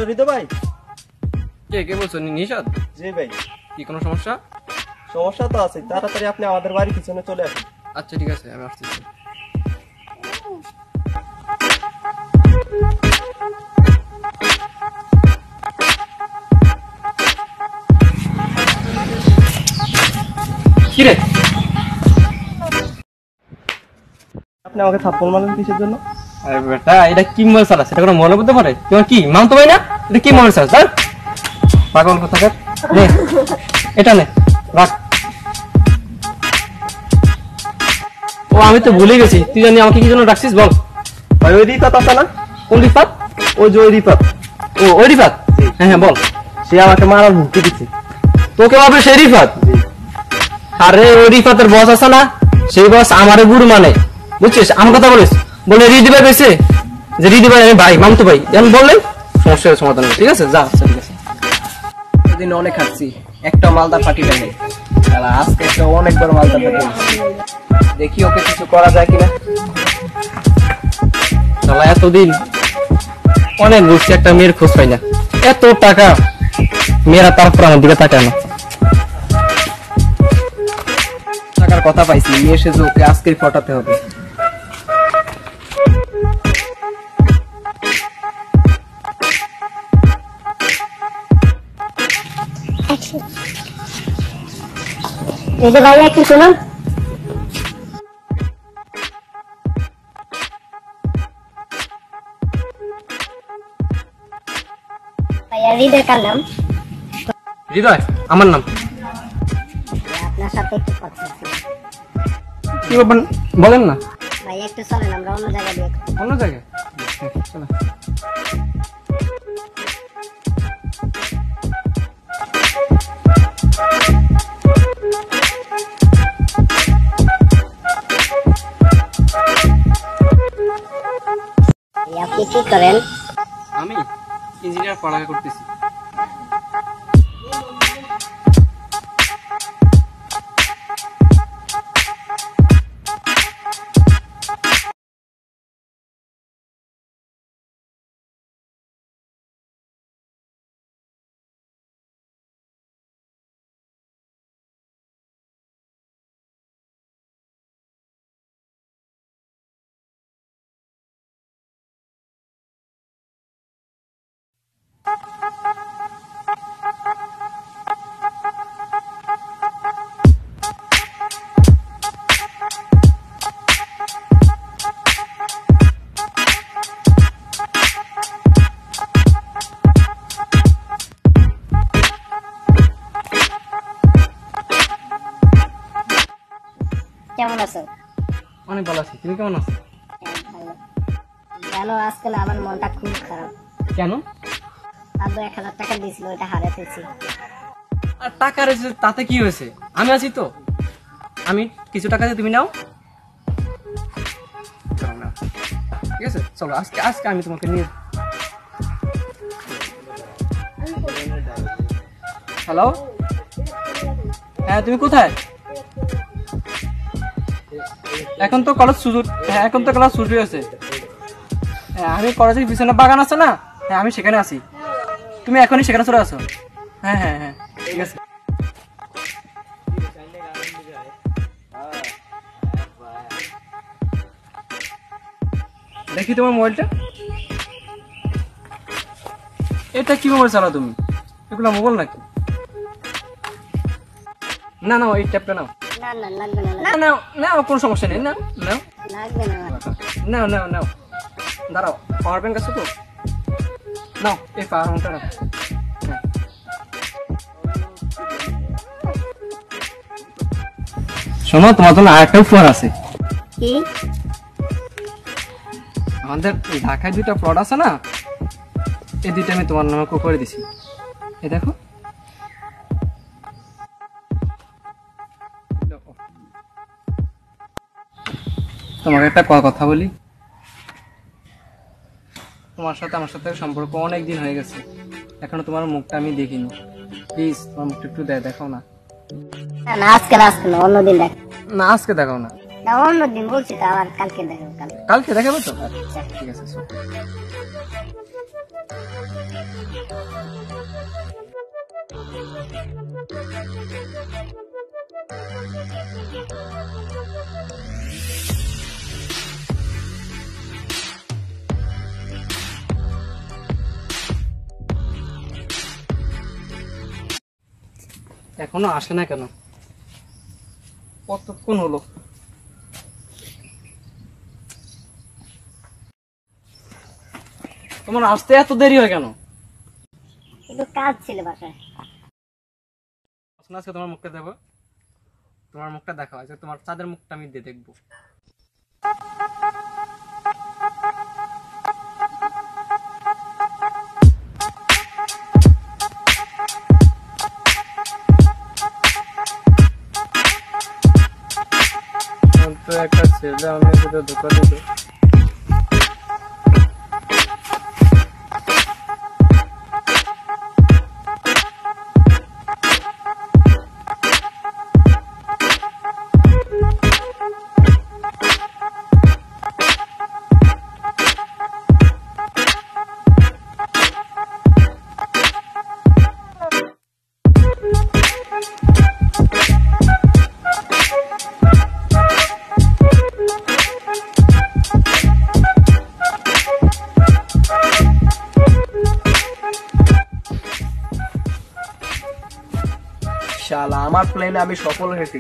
Hello হৃদয় ভাই। কে বলছো? নিশাদ? জি ভাই। কি কোনো সমস্যা? সমস্যা তো আছে, তাড়াতাড়ি আপনি আমাদের বাড়ির পিছনে চলে আসুন। আচ্ছা ঠিক আছে, আমি আসতেছি। কি রে? আপনি আমাকে থাপ্পড় মারলেন কিসের জন্য? আরে বেটা, এটা কি মোবাইল চালাস? এটা কোনো মনে করতে পারে? তোমার কি মানতে পারি না? এটা কি মোবাইল চালাস? ধর পাগল কথা কর। নে এটা নে, রাখ। ও আমি তো ভুলে গেছি, তুই জানি আমাকে কি জন্য ডাকছিস বল। ভাই ওই রিফাত আছে না? কোন রিফাত? ওই যে ওই রিফাত। ও ওই রিফাত? হ্যাঁ বল। সে আমাকে মারার হুমকি দিচ্ছে। তোকে ভাবে সেই রিফাত? আরে ওই রিফাতের বস আছে না, সেই বস আমারে গুরু মানে, বুঝছিস? আমার কথা বলিস, বলে রিদি ভাই পেয়েছে যে রিদি ভাই আমি ভাই মামতো ভাই, যেমন বললেন সমস্যার সমাধান হবে। ঠিক আছে যা। আচ্ছা ঠিক আছে। সেদিন অনেক খাচ্ছি, একটা মালদার পার্টি পেলে, আজকে একটা অনেক বড় মালদার পার্টি। দেখি ওকে কিছু করা যায় কিনা। শালা এতদিন অনেক ঘুরছি, একটা মেয়ের খোঁজ পাই না। এত টাকা মেয়েরা তারপর আমার দিকে তাকায় না। টাকার কথা পাইছি, নিয়ে এসে যে ওকে আজকেই ফটাতে হবে। ভাই একটু শুনুন। ভাইয়া হৃদয় কার নাম? হৃদয় আমার নাম। আপনার সাথে একটু কথা আছে। কি ব্যাপার বলেন না। ভাই একটু চলেন, আমরা অন্য জায়গায় দিয়ে অন্য জায়গায় চলো। আপনি কি করেন? আমি ইঞ্জিনিয়ার পড়ালেখা করতেছি। কেমন আছো? অনেক ভালো আছি, তুমি কেমন আছো? ভালো। জানো আজকাল আমার মনটা খুব খারাপ। কেন? আব্বু 1000 টাকা দিয়েছিল, ওটা হারিয়ে ফেলছি। আর টাকা রয়েছে তাতে কি হয়েছে? আমি আছি তো, আমি কিছু টাকা দিয়ে তুমি নাও। ঠিক আছে চলো, আজকে আজকে আমি তোমাকে নিয়ে। হ্যালো, হ্যাঁ তুমি কোথায়? এখন তো কলেজ শুরু। হ্যাঁ এখন তো ক্লাস শুরু হয়েছে। হ্যাঁ আমি কলেজের পিছনে বাগান আছে না, হ্যাঁ আমি সেখানে আছি। তুমি এখনই সেখানে চলে আসো। হ্যাঁ হ্যাঁ হ্যাঁ ঠিক আছে। দেখি তোমার মোবাইলটা। এটা কি মোবাইল চালাও তুমি? এগুলো মোবাইল নাকি? না না এই ট্যাপটা নাও। না না লাগবে না। না নাও নাও, কোনো সমস্যা নেই। নাও নাও লাগবে না। নাও নাও নাও। দাঁড়াও, পাওয়ার ব্যাংক আছে তো? নাও এই পাওয়ার ব্যাংকটা নাও। শোনো, তোমার জন্য আরেকটা উপহার আছে। কি? আমাদের ঢাকায় 2টা প্লট আছে না, এই 2টা আমি তোমার নামে করে দিছি। এই দেখো। তোমাকে একটা কথা বলি। তোমার সাথে আমার সাথে সম্পর্ক অনেক দিন হয়ে গেছে, এখনো তোমার মুখটা আমি দেখিনি। প্লিজ তোমার মুখটা একটু দেখাও না। না আজকে আসবে না, অন্যদিন দেখ। না আজকে দেখাও না। না অন্যদিন বলছি তো, আবার কালকে দেখাবো। কালকে দেখাবে তো? ঠিক আছে। এখনো আসে না কেন? কতক্ষণ হলো? তোমার আসতে এত দেরি হয় কেন? একটু কাজ ছিল বাসায়। আজকে তোমার মুখটা দেবো, তোমার মুখটা দেখাও। আজকে তোমার চাঁদের মুখটা আমি দিয়ে দেখবো। তো একটা ছেলে আমি সেটা ধোকা দিল। শালা, আমার প্ল্যানে আমি সফল হয়েছি।